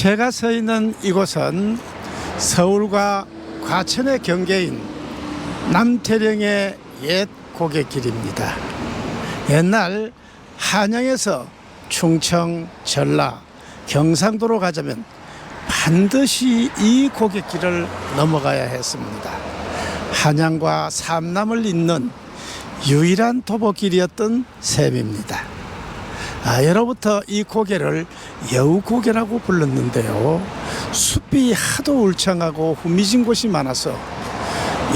제가 서 있는 이곳은 서울과 과천의 경계인 남태령의 옛 고갯길입니다. 옛날 한양에서 충청, 전라, 경상도로 가자면 반드시 이 고갯길을 넘어가야 했습니다. 한양과 삼남을 잇는 유일한 도보길이었던 셈입니다. 예로부터 이 고개를 여우고개라고 불렀는데요. 숲이 하도 울창하고 후미진 곳이 많아서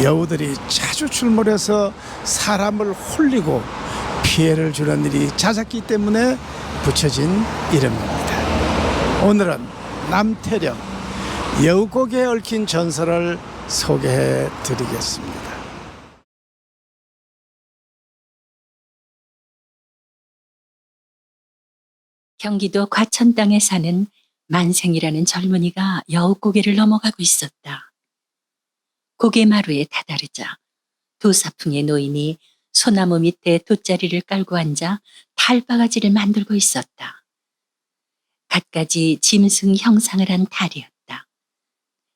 여우들이 자주 출몰해서 사람을 홀리고 피해를 주는 일이 잦았기 때문에 붙여진 이름입니다. 오늘은 남태령 여우고개에 얽힌 전설을 소개해 드리겠습니다. 경기도 과천 땅에 사는 만생이라는 젊은이가 여우고개를 넘어가고 있었다. 고개마루에 다다르자 도사풍의 노인이 소나무 밑에 돗자리를 깔고 앉아 달바가지를 만들고 있었다. 갖가지 짐승 형상을 한 달이었다.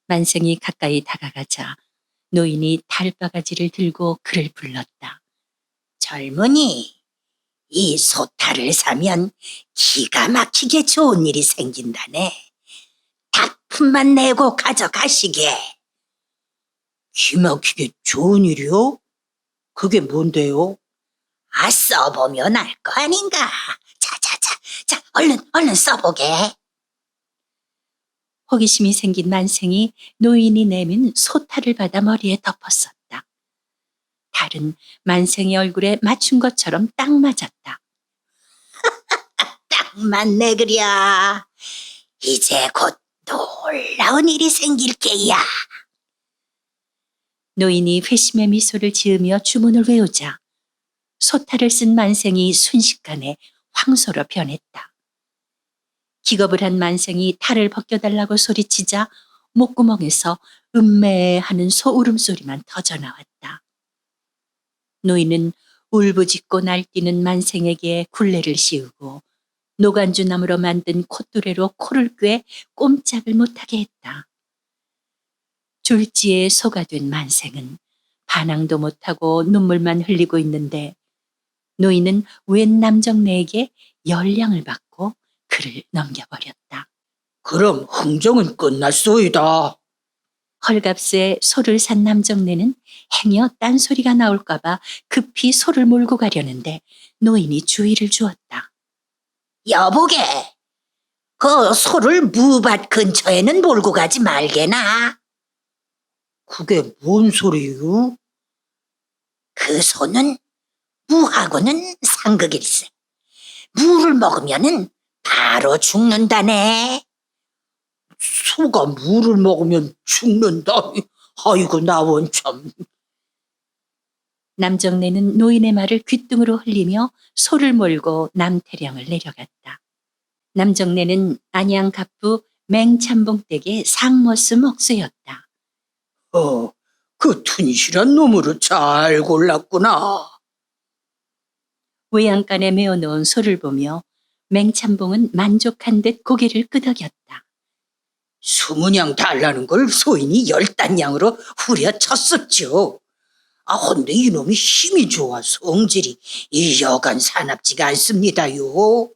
만생이 가까이 다가가자 노인이 달바가지를 들고 그를 불렀다. 젊은이, 이 소탈을 사면 기가 막히게 좋은 일이 생긴다네. 닭품만 내고 가져가시게. 기막히게 좋은 일이요? 그게 뭔데요? 써보면 알 거 아닌가. 자, 얼른 써보게. 호기심이 생긴 만생이 노인이 내민 소탈을 받아 머리에 덮었었다. 달은 만생의 얼굴에 맞춘 것처럼 딱 맞았다. 딱 맞네 그랴. 이제 곧 놀라운 일이 생길 게야. 노인이 회심의 미소를 지으며 주문을 외우자 소탈을 쓴 만생이 순식간에 황소로 변했다. 기겁을 한 만생이 탈을 벗겨달라고 소리치자 목구멍에서 음매하는 소 울음소리만 터져나왔다. 노인은 울부짖고 날뛰는 만생에게 굴레를 씌우고 노간주 나무로 만든 콧뚜레로 코를 꿰 꼼짝을 못하게 했다. 졸지에 소가 된 만생은 반항도 못하고 눈물만 흘리고 있는데 노인은 웬 남정네에게 열량을 받고 그를 넘겨버렸다. 그럼 흥정은 끝났소이다. 헐값에 소를 산 남정네는 행여 딴소리가 나올까봐 급히 소를 몰고 가려는데 노인이 주의를 주었다. 여보게, 그 소를 무밭 근처에는 몰고 가지 말게나. 그게 뭔 소리요? 그 소는 무하고는 상극일세. 무를 먹으면은 바로 죽는다네. 소가 무를 먹으면 죽는다. 아이고 나 원참. 남정네는 노인의 말을 귓등으로 흘리며 소를 몰고 남태령을 내려갔다. 남정네는 안양갑부 맹참봉댁의 상머스 목수였다. 그 튼실한 놈으로 잘 골랐구나. 외양간에 메어놓은 소를 보며 맹참봉은 만족한 듯 고개를 끄덕였다. 20냥 달라는 걸 소인이 10단냥으로 후려쳤었죠. 헌데 이놈이 힘이 좋아 성질이 여간 사납지가 않습니다요.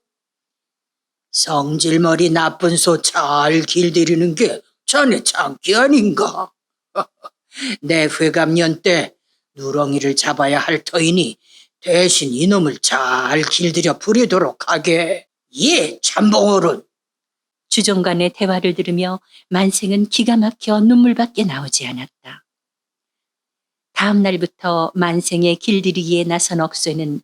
성질머리 나쁜 소 잘 길들이는 게 자네 장기 아닌가. 내 회감년 때 누렁이를 잡아야 할 터이니 대신 이놈을 잘 길들여 부리도록 하게. 예, 참봉어른. 주종간의 대화를 들으며 만생은 기가 막혀 눈물밖에 나오지 않았다. 다음 날부터 만생의 길들이기에 나선 억새는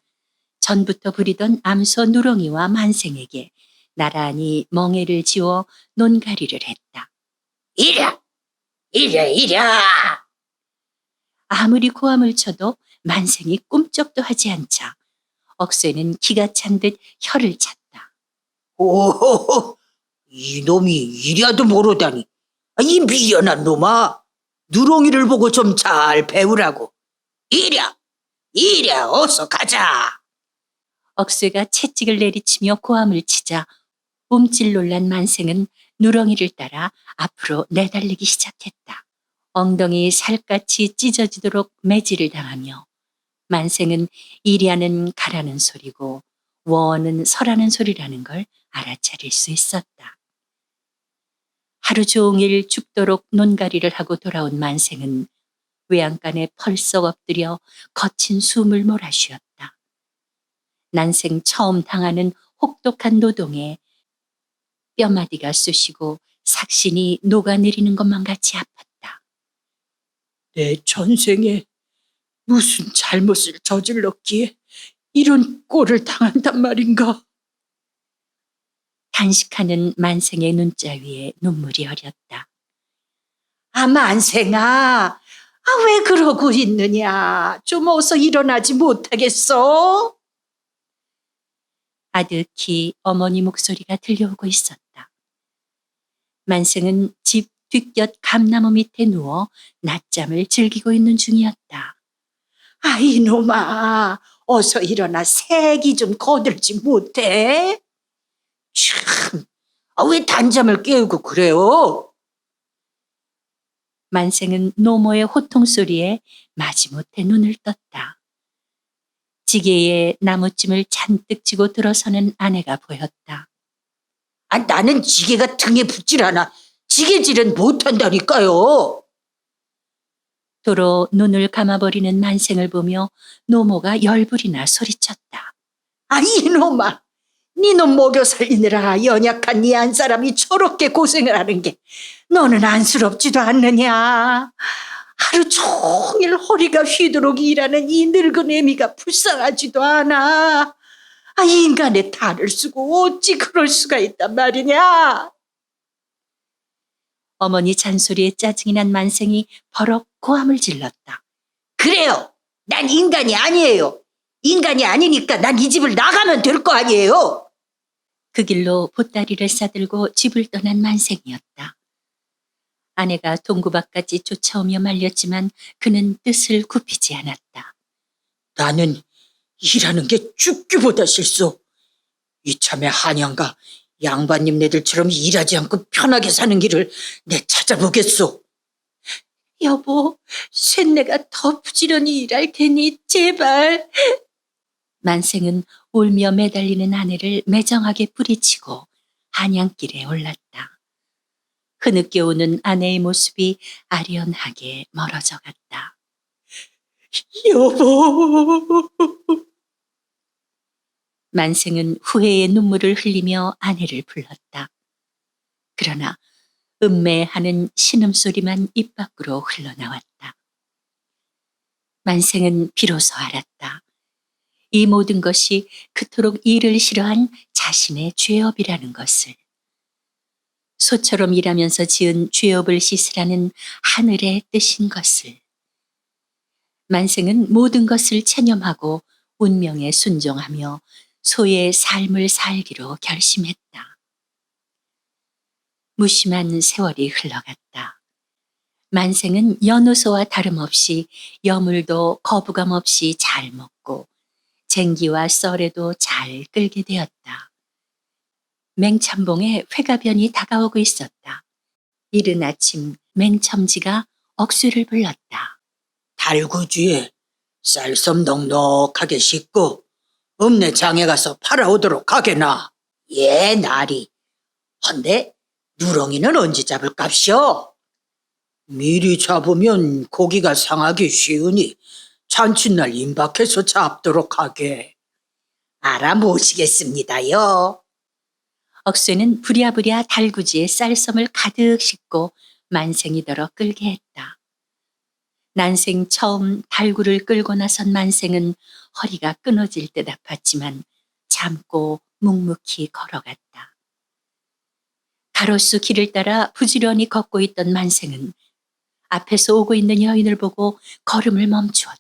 전부터 부리던 암소 누렁이와 만생에게 나란히 멍에를 지워 논가리를 했다. 이랴! 아무리 고함을 쳐도 만생이 꿈쩍도 하지 않자 억새는 기가 찬 듯 혀를 찼다. 오호호, 이놈이 이랴도 모르다니. 이 미련한 놈아, 누렁이를 보고 좀 잘 배우라고. 이랴, 어서 가자. 억새가 채찍을 내리치며 고함을 치자 움찔 놀란 만생은 누렁이를 따라 앞으로 내달리기 시작했다. 엉덩이 살갗이 찢어지도록 매질을 당하며 만생은 이리하는 가라는 소리고 워는 서라는 소리라는 걸 알아차릴 수 있었다. 하루 종일 죽도록 논가리를 하고 돌아온 만생은 외양간에 펄썩 엎드려 거친 숨을 몰아쉬었다. 난생 처음 당하는 혹독한 노동에 뼈마디가 쑤시고 삭신이 녹아내리는 것만 같이 아팠다. 내 전생에 무슨 잘못을 저질렀기에 이런 꼴을 당한단 말인가? 단식하는 만생의 눈자 위에 눈물이 어렸다. 아, 만생아, 왜 그러고 있느냐? 좀 어서 일어나지 못하겠어? 아득히 어머니 목소리가 들려오고 있었다. 만생은 집 뒷곁 감나무 밑에 누워 낮잠을 즐기고 있는 중이었다. 아, 이놈아, 어서 일어나 색이 좀 거들지 못해? 참, 왜 단잠을 깨우고 그래요? 만생은 노모의 호통 소리에 마지못해 눈을 떴다. 지게에 나무찜을 잔뜩 쥐고 들어서는 아내가 보였다. 아, 나는 지게가 등에 붙질 않아. 지게질은 못한다니까요. 도로 눈을 감아버리는 만생을 보며 노모가 열불이나 소리쳤다. 아, 이놈아, 니놈 먹여 살리느라 연약한 니 한 사람이 저렇게 고생을 하는 게 너는 안쓰럽지도 않느냐? 하루 종일 허리가 휘도록 일하는 이 늙은 애미가 불쌍하지도 않아. 아, 인간의 탈을 쓰고 어찌 그럴 수가 있단 말이냐? 어머니 잔소리에 짜증이 난 만생이 버럭 고함을 질렀다. 그래요. 난 인간이 아니에요. 인간이 아니니까 난 이 집을 나가면 될 거 아니에요. 그 길로 보따리를 싸들고 집을 떠난 만생이었다. 아내가 동구 밖까지 쫓아오며 말렸지만 그는 뜻을 굽히지 않았다. 나는 일하는 게 죽기보다 싫소. 이참에 한양가 양반님네들처럼 일하지 않고 편하게 사는 길을 내 찾아보겠소. 여보, 쇳내가 더 부지런히 일할 테니 제발. 만생은 울며 매달리는 아내를 매정하게 뿌리치고 한양길에 올랐다. 흐느껴 오는 아내의 모습이 아련하게 멀어져 갔다. 여보. 만생은 후회의 눈물을 흘리며 아내를 불렀다. 그러나 음매하는 신음소리만 입 밖으로 흘러나왔다. 만생은 비로소 알았다. 이 모든 것이 그토록 일을 싫어한 자신의 죄업이라는 것을. 소처럼 일하면서 지은 죄업을 씻으라는 하늘의 뜻인 것을. 만생은 모든 것을 체념하고 운명에 순종하며 소의 삶을 살기로 결심했다. 무심한 세월이 흘러갔다. 만생은 연호소와 다름없이 여물도 거부감 없이 잘 먹고 쟁기와 썰에도 잘 끌게 되었다. 맹참봉에 회가변이 다가오고 있었다. 이른 아침 맹첨지가 억쇠를 불렀다. 달구주에 쌀섬 넉넉하게 씻고 읍내 장에 가서 팔아오도록 하게나. 예, 나리. 헌데 누렁이는 언제 잡을 값이오? 미리 잡으면 고기가 상하기 쉬우니 잔칫날 임박해서 잡도록 하게. 알아 모시겠습니다요. 억쇠는 부랴부랴 달구지에 쌀섬을 가득 싣고 만생이더러 끌게 했다. 난생 처음 달구를 끌고 나선 만생은 허리가 끊어질 듯 아팠지만 참고 묵묵히 걸어갔다. 가로수 길을 따라 부지런히 걷고 있던 만생은 앞에서 오고 있는 여인을 보고 걸음을 멈추었다.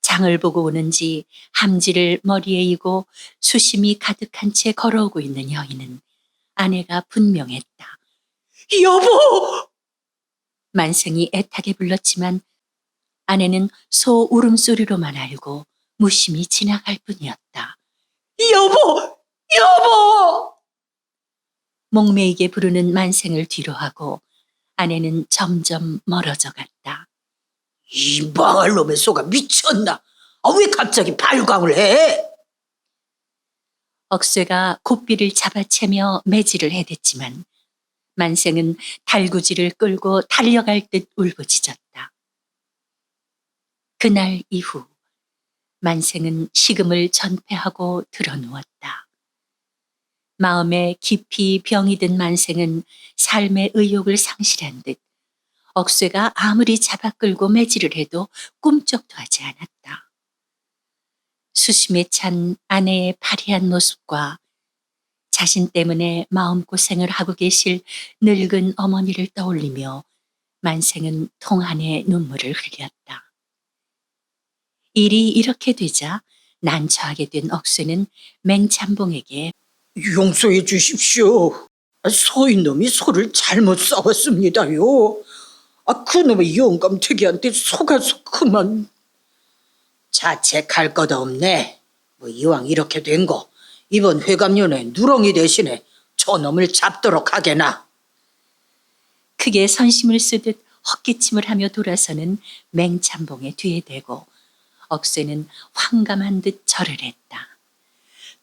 장을 보고 오는지 함지를 머리에 이고 수심이 가득한 채 걸어오고 있는 여인은 아내가 분명했다. 여보! 만생이 애타게 불렀지만 아내는 소 울음소리로만 알고 무심히 지나갈 뿐이었다. 여보! 여보! 목매이게 부르는 만생을 뒤로하고 아내는 점점 멀어져 갔다. 이 망할 놈의 소가 미쳤나? 왜 갑자기 발광을 해? 억쇠가 고삐를 잡아채며 매질을 해댔지만 만생은 달구지를 끌고 달려갈 듯 울부짖었다. 그날 이후 만생은 식음을 전폐하고 드러누웠다. 마음에 깊이 병이 든 만생은 삶의 의욕을 상실한 듯 억쇠가 아무리 잡아 끌고 매질을 해도 꿈쩍도 하지 않았다. 수심에 찬 아내의 파리한 모습과 자신 때문에 마음고생을 하고 계실 늙은 어머니를 떠올리며 만생은 통한의 눈물을 흘렸다. 일이 이렇게 되자 난처하게 된 억쇠는 맹참봉에게 용서해 주십시오. 소인 놈이 소를 잘못 싸웠습니다요. 그놈의 영감태기한테 속아서 그만. 자책할 것 없네. 이왕 이렇게 된 거 이번 회감년에 누렁이 대신에 저놈을 잡도록 하게나. 크게 선심을 쓰듯 헛기침을 하며 돌아서는 맹참봉의 뒤에 대고 억쇠는 황감한 듯 절을 했다.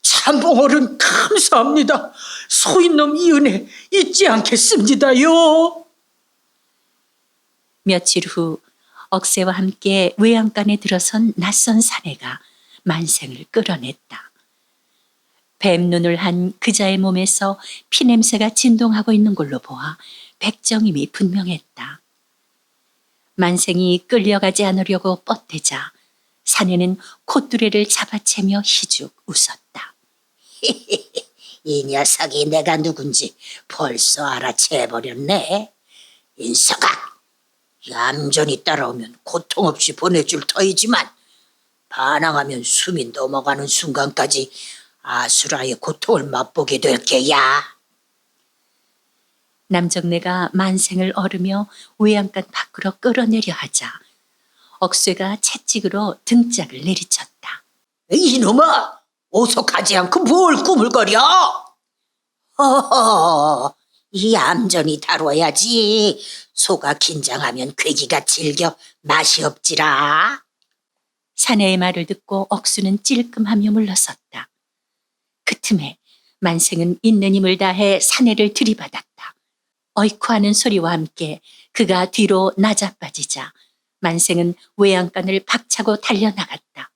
참봉어른 감사합니다. 소인놈 이 은혜 잊지 않겠습니다요. 며칠 후 억새와 함께 외양간에 들어선 낯선 사내가 만생을 끌어냈다. 뱀눈을 한 그자의 몸에서 피냄새가 진동하고 있는 걸로 보아 백정임이 분명했다. 만생이 끌려가지 않으려고 뻗대자 사내는 콧두레를 잡아채며 희죽 웃었다. 이 녀석이 내가 누군지 벌써 알아채버렸네. 인서가 얌전히 따라오면 고통 없이 보내줄 터이지만 반항하면 숨이 넘어가는 순간까지 아수라의 고통을 맛보게 될 게야. 남정네가 만생을 얼으며 외양간 밖으로 끌어내려 하자 억쇠가 채찍으로 등짝을 내리쳤다. 이놈아, 어서 가지 않고 뭘 꾸물거려? 허허, 얌전히 다뤄야지. 소가 긴장하면 괴기가 질겨 맛이 없지라. 사내의 말을 듣고 억수는 찔끔하며 물러섰다. 그 틈에 만생은 있는 힘을 다해 사내를 들이받았다. 어이쿠 하는 소리와 함께 그가 뒤로 나자빠지자 만생은 외양간을 박차고 달려나갔다.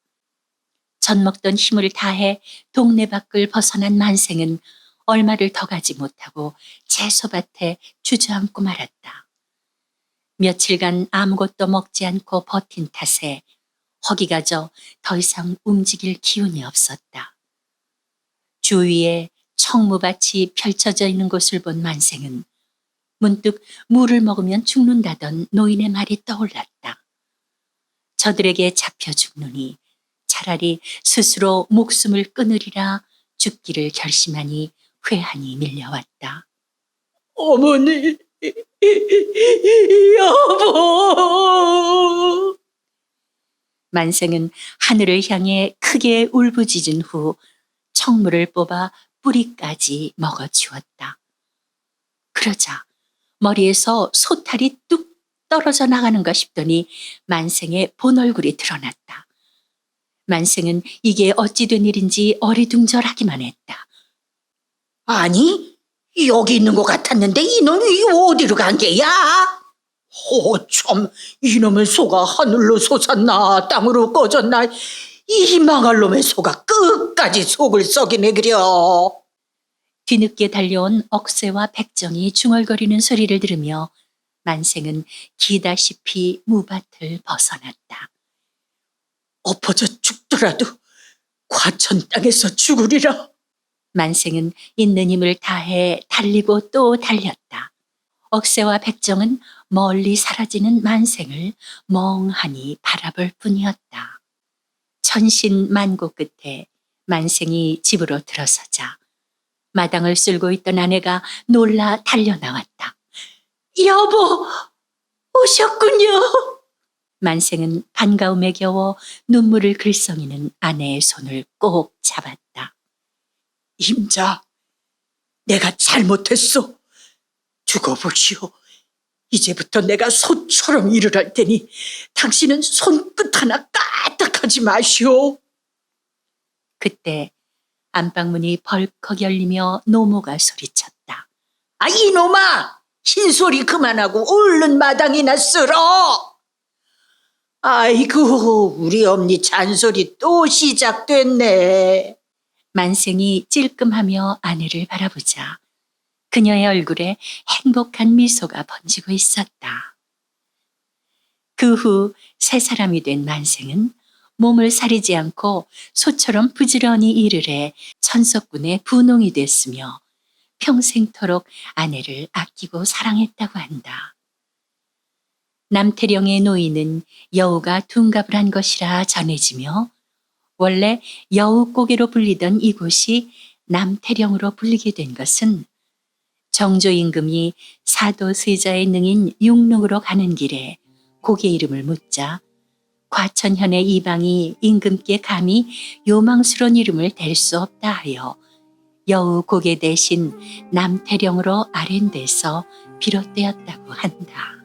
젖먹던 힘을 다해 동네 밖을 벗어난 만생은 얼마를 더 가지 못하고 채소밭에 주저앉고 말았다. 며칠간 아무것도 먹지 않고 버틴 탓에 허기가 져 더 이상 움직일 기운이 없었다. 주위에 청무밭이 펼쳐져 있는 곳을 본 만생은 문득 물을 먹으면 죽는다던 노인의 말이 떠올랐다. 저들에게 잡혀 죽느니 차라리 스스로 목숨을 끊으리라 죽기를 결심하니 회한이 밀려왔다. 어머니, 여보. 만생은 하늘을 향해 크게 울부짖은 후 청물을 뽑아 뿌리까지 먹어치웠다. 그러자 머리에서 소탈이 뚝 떨어져 나가는가 싶더니 만생의 본 얼굴이 드러났다. 만생은 이게 어찌 된 일인지 어리둥절하기만 했다. 아니, 여기 있는 것 같았는데 이놈이 어디로 간 게야? 참, 이놈의 소가 하늘로 솟았나 땅으로 꺼졌나. 이 망할 놈의 소가 끝까지 속을 썩이네 그려. 뒤늦게 달려온 억새와 백정이 중얼거리는 소리를 들으며 만생은 기다시피 무밭을 벗어났다. 엎어져 죽더라도 과천 땅에서 죽으리라. 만생은 있는 힘을 다해 달리고 또 달렸다. 억새와 백정은 멀리 사라지는 만생을 멍하니 바라볼 뿐이었다. 천신만고 끝에 만생이 집으로 들어서자 마당을 쓸고 있던 아내가 놀라 달려나왔다. 여보, 오셨군요. 만생은 반가움에 겨워 눈물을 글썽이는 아내의 손을 꼭 잡았다. 임자, 내가 잘못했소. 죽어보시오. 이제부터 내가 소처럼 일을 할 테니 당신은 손끝 하나 까딱하지 마시오. 그때 안방문이 벌컥 열리며 노모가 소리쳤다. 아, 이놈아! 흰소리 그만하고 얼른 마당이나 쓸어! 아이고, 우리 엄니 잔소리 또 시작됐네. 만생이 찔끔하며 아내를 바라보자 그녀의 얼굴에 행복한 미소가 번지고 있었다. 그 후 새 사람이 된 만생은 몸을 사리지 않고 소처럼 부지런히 일을 해 천석군의 분홍이 됐으며 평생토록 아내를 아끼고 사랑했다고 한다. 남태령의 노인은 여우가 둔갑을 한 것이라 전해지며 원래 여우고개로 불리던 이곳이 남태령으로 불리게 된 것은 정조 임금이 사도 세자의 능인 육릉으로 가는 길에 고개 이름을 묻자 과천현의 이방이 임금께 감히 요망스러운 이름을 댈 수 없다 하여 여우 고개 대신 남태령으로 아랜데서 비롯되었다고 한다.